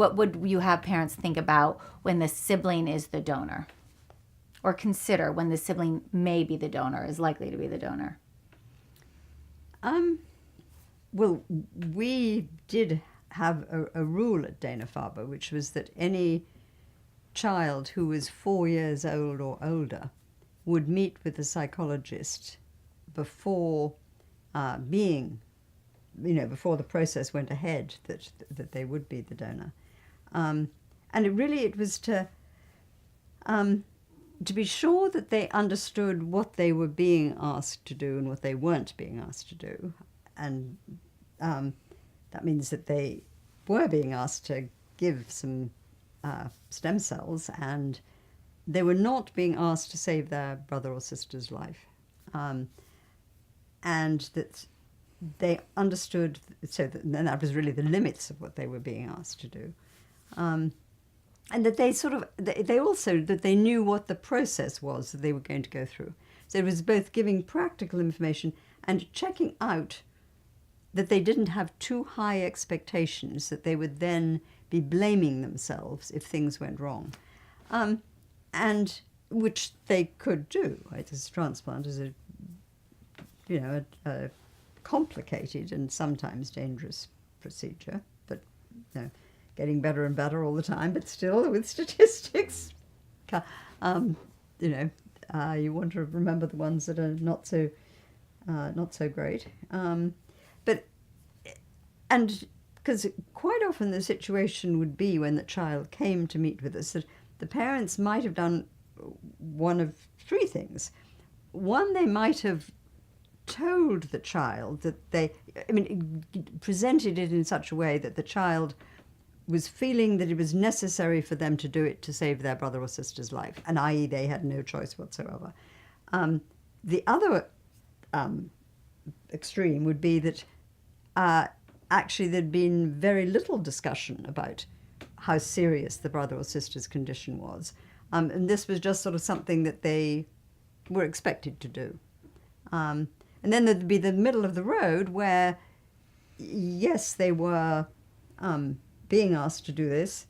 what would you have parents think about when the sibling is the donor? Or consider when the sibling may be the donor, is likely to be the donor? Well, we did have a rule at Dana-Farber, which was that any child who was 4 years old or older would meet with a psychologist before before the process went ahead, that they would be the donor. And it was to be sure that they understood what they were being asked to do and what they weren't being asked to do. And that means that they were being asked to give some stem cells, and they were not being asked to save their brother or sister's life. And that they understood, and that was really the limits of what they were being asked to do. And that they knew what the process was that they were going to go through. So it was both giving practical information and checking out that they didn't have too high expectations, that they would then be blaming themselves if things went wrong. And which they could do. Right? This transplant is a complicated and sometimes dangerous procedure, but getting better and better all the time, but still with statistics, you want to remember the ones that are not so great. And because quite often the situation would be when the child came to meet with us that the parents might have done one of three things. One, they might have told the child that presented it in such a way that the child was feeling that it was necessary for them to do it to save their brother or sister's life, and i.e. they had no choice whatsoever. The other extreme would be that actually there'd been very little discussion about how serious the brother or sister's condition was. And this was just sort of something that they were expected to do. And then there'd be the middle of the road where, yes, they were being asked to do this,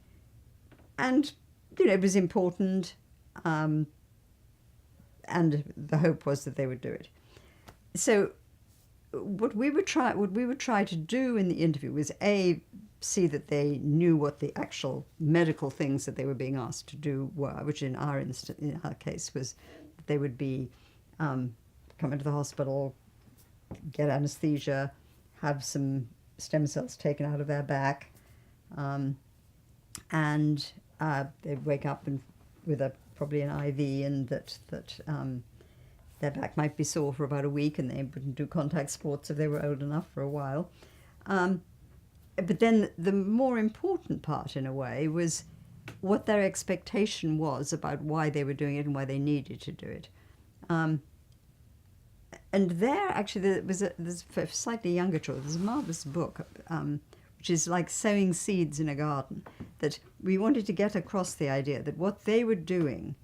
and it was important, and the hope was that they would do it. So what we would try to do in the interview was see that they knew what the actual medical things that they were being asked to do were, which in our case was that they would be come into the hospital, get anesthesia, have some stem cells taken out of their back, and they'd wake up with probably an IV, and that their back might be sore for about a week, and they wouldn't do contact sports if they were old enough for a while. But then the more important part, in a way, was what their expectation was about why they were doing it and why they needed to do it. And there, actually, there's for slightly younger children, there's a marvelous book, which is like sowing seeds in a garden, that we wanted to get across the idea that what they were doing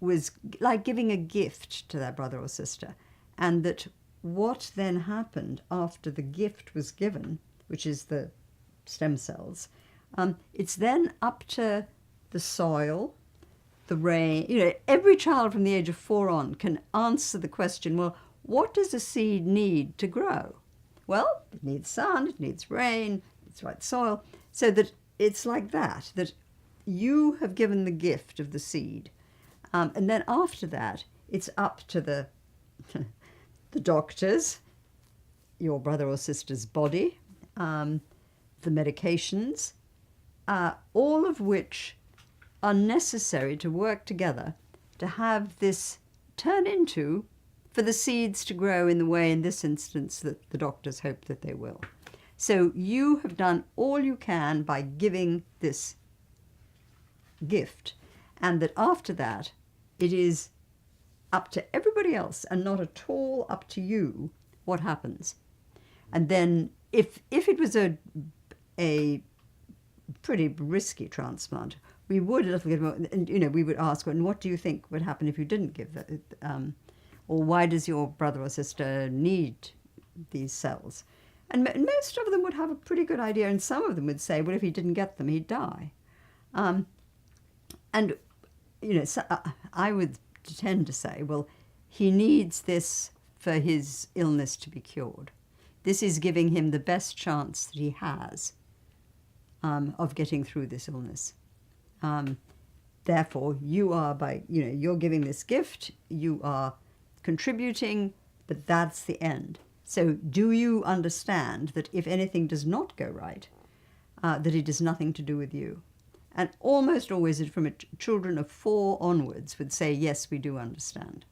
was like giving a gift to their brother or sister, and that what then happened after the gift was given, which is the stem cells, it's then up to the soil, the rain. Every child from the age of 4 on can answer the question, well, what does a seed need to grow? Well, it needs sun, it needs rain, it's right soil. So that it's like that you have given the gift of the seed. And then after that, it's up to the doctors, your brother or sister's body, the medications, all of which are necessary to work together to have this turn into, for the seeds to grow in the way, in this instance, that the doctors hope that they will. So you have done all you can by giving this gift, and that after that, it is up to everybody else and not at all up to you what happens. And then if it was a pretty risky transplant, we would a little bit more, and we would ask, and what do you think would happen if you didn't give that? Or why does your brother or sister need these cells? And most of them would have a pretty good idea, and some of them would say, well, if he didn't get them, he'd die. And, so I would tend to say, well, he needs this for his illness to be cured. This is giving him the best chance that he has of getting through this illness. Therefore, you are you're giving this gift, you are contributing, but that's the end. So do you understand that if anything does not go right, that it has nothing to do with you? And almost always from children of 4 onwards would say, yes, we do understand.